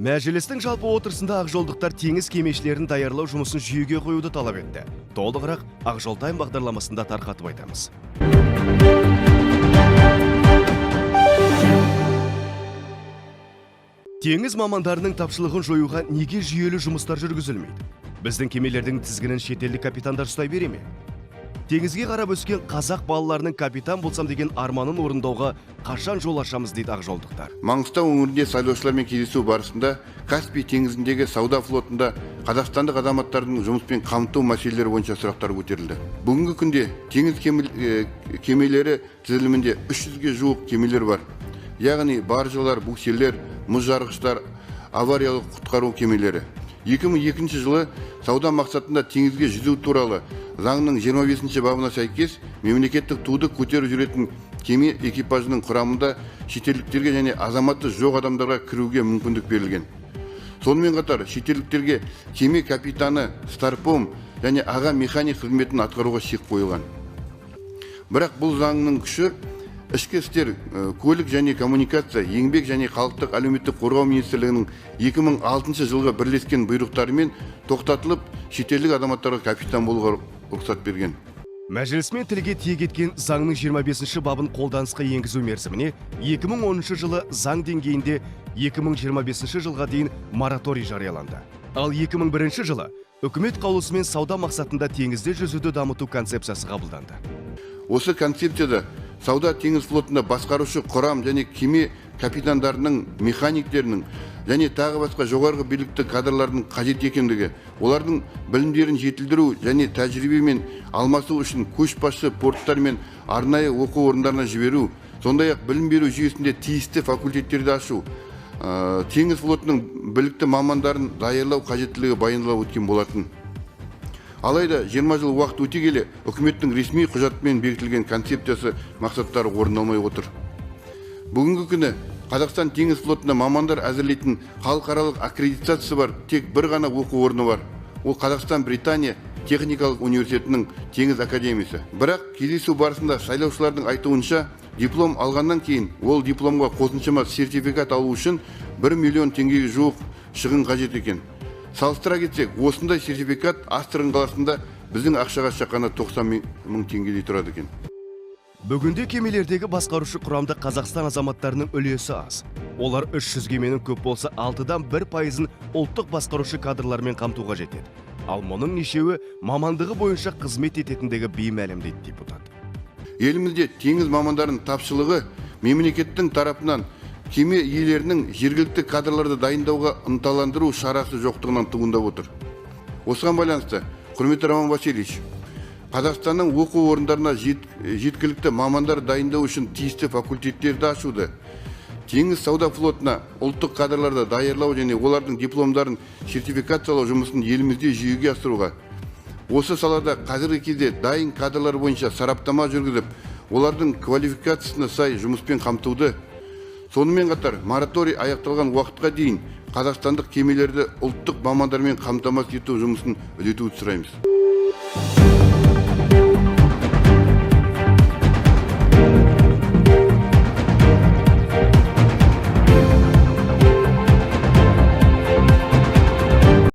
Мәжілістің жалпы отырысында Ақжолдықтар теңіз кемешілерін даярлау жұмысын жүйеге қоюды талап етті. Толығырақ Ақжол Тайм бағдарламасында тарқатып айтамыз. Теңіз мамандарының тапшылығын жоюға неге жүйелі жұмыстар жүргізілмейді? Біздің кемелердің тізгінін шетелдік капитандар ұстай бере ме? Теңізге қарап өскен қазақ балаларының капитан болсам деген арманын орындауға қашан жол ашамыз дейді Ақжолдықтар. Маңғыстау өңірінде сайлаушылармен кездесу барысында Каспий теңізіндегі сауда флотында қазақстандық азаматтардың жұмыспен қамту мәселелері бойынша сұрақтар көтерілді. Бүгінгі күнде теңіз кемелері тізілімінде 300-ге жуық кемелер бар. Яғни баржалар, буксирлер, мұз жарғыштар, авариялық құтқару кемелері. 2002 жылы сауда мақсатында теңізге жүзу туралы заңның 25 бабына сәйкес мемлекеттік туды көтеріп жүретін кеме экипажының құрамында шетелдіктерге және азаматы жоқ адамдарға кіруге мүмкіндік берілген. Сонымен қатар шетелдіктерге кеме капитаны, старпом және аға механик қызметін атқаруға шек қойылған. Бірақ бұл заңның күші ішкі істер, көлік және коммуникация, еңбек және халықтық әлеуметтік қорғау министрлігінің 2006 жылғы бірлескен бұйрықтарымен тоқтатылып, шетелдік азаматтарға капитан болуға рұқсат берген. Мәжілісмен тілге тиек еткен заңның 25 бабын қолданысқа енгізу мерзіміне 2010 жылы заң деңгейінде 2025 жылға дейін мораторий жарияланды. Ал 2001 жылы үкімет қаулысымен сауда мақсатында теңізде жүзуді дамыту концепциясы қабылданды. Осы концепцияда сауда теңіз флотында басқарушы құрам және кеме капитандарының, механиктерінің және тағы басқа жоғарғы билікті кадрлардың қажет екендігі, олардың білімдерін жетілдіру және тәжірибемен алмасу үшін көшбасшы порттар мен арнайы оқу орындарына жіберу, сондай-ақ білім беру жүйесінде тиісті факультеттерді ашу, теңіз флотының білікті мамандарын даярлау қажеттілігі баяндалып өткен болатын. Алайда 20 жыл уақыт өте келе үкіметтің ресми құжатымен бекітілген концепциясы мақсаттары орындалмай отыр. Бүгінгі күні Қазақстан теңіз флотында мамандар әзірлейтін халықаралық аккредитациясы бар тек бір ғана оқу орны бар. Ол Қазақстан-Британия техникалық университетінің теңіз академиясы. Бірақ кездесу барысында сайлаушылардың айтуынша диплом алғаннан кейін ол дипломға қосымша сертификат алу үшін 1 миллион теңгеге жуық шығын қажет екен. Салыстыра кетсек, осындай сертификат Астырын қаласында біздің ақшаға шаққанда 90 мың теңгедей тұрады екен. Бүгінде кемелердегі басқарушы құрамда Қазақстан азаматтарының үлесі аз. Олар 300 кеменің көп болса 6-дан 1% ұлттық басқарушы кадрлармен қамтуға жетеді. Ал мұның нешеуі мамандығы бойынша қызмет ететіндегі беймәлім дейді депутат. Елімізде теңіз мамандарының тапшылығы мемлекеттің тарапынан кеме иелерінің жергілікті кадрларды дайындауға ынталандыру шарасы жоқтығынан туындап отыр. Осыған байланысты, құрметті Роман Васильевич, Қазақстанның оқу орындарына жеткілікті мамандар дайындау үшін тиісті факультеттерді ашуды, теңіз сауда флотына ұлттық кадрларды даярлау және олардың дипломдарын сертификациялау жұмысын елімізде жүйеге асыруға, осы салада қазіргі кезде дайын кадрлар бойынша сараптама жүргізіп, олардың квалификациясына сай жұмыспен қамтуды, сонымен қатар мораторий аяқталған уақытқа дейін қазақстандық кемелерді ұлттық мамандармен қамтамасыз ету жұмысын үдетуді сұраймыз.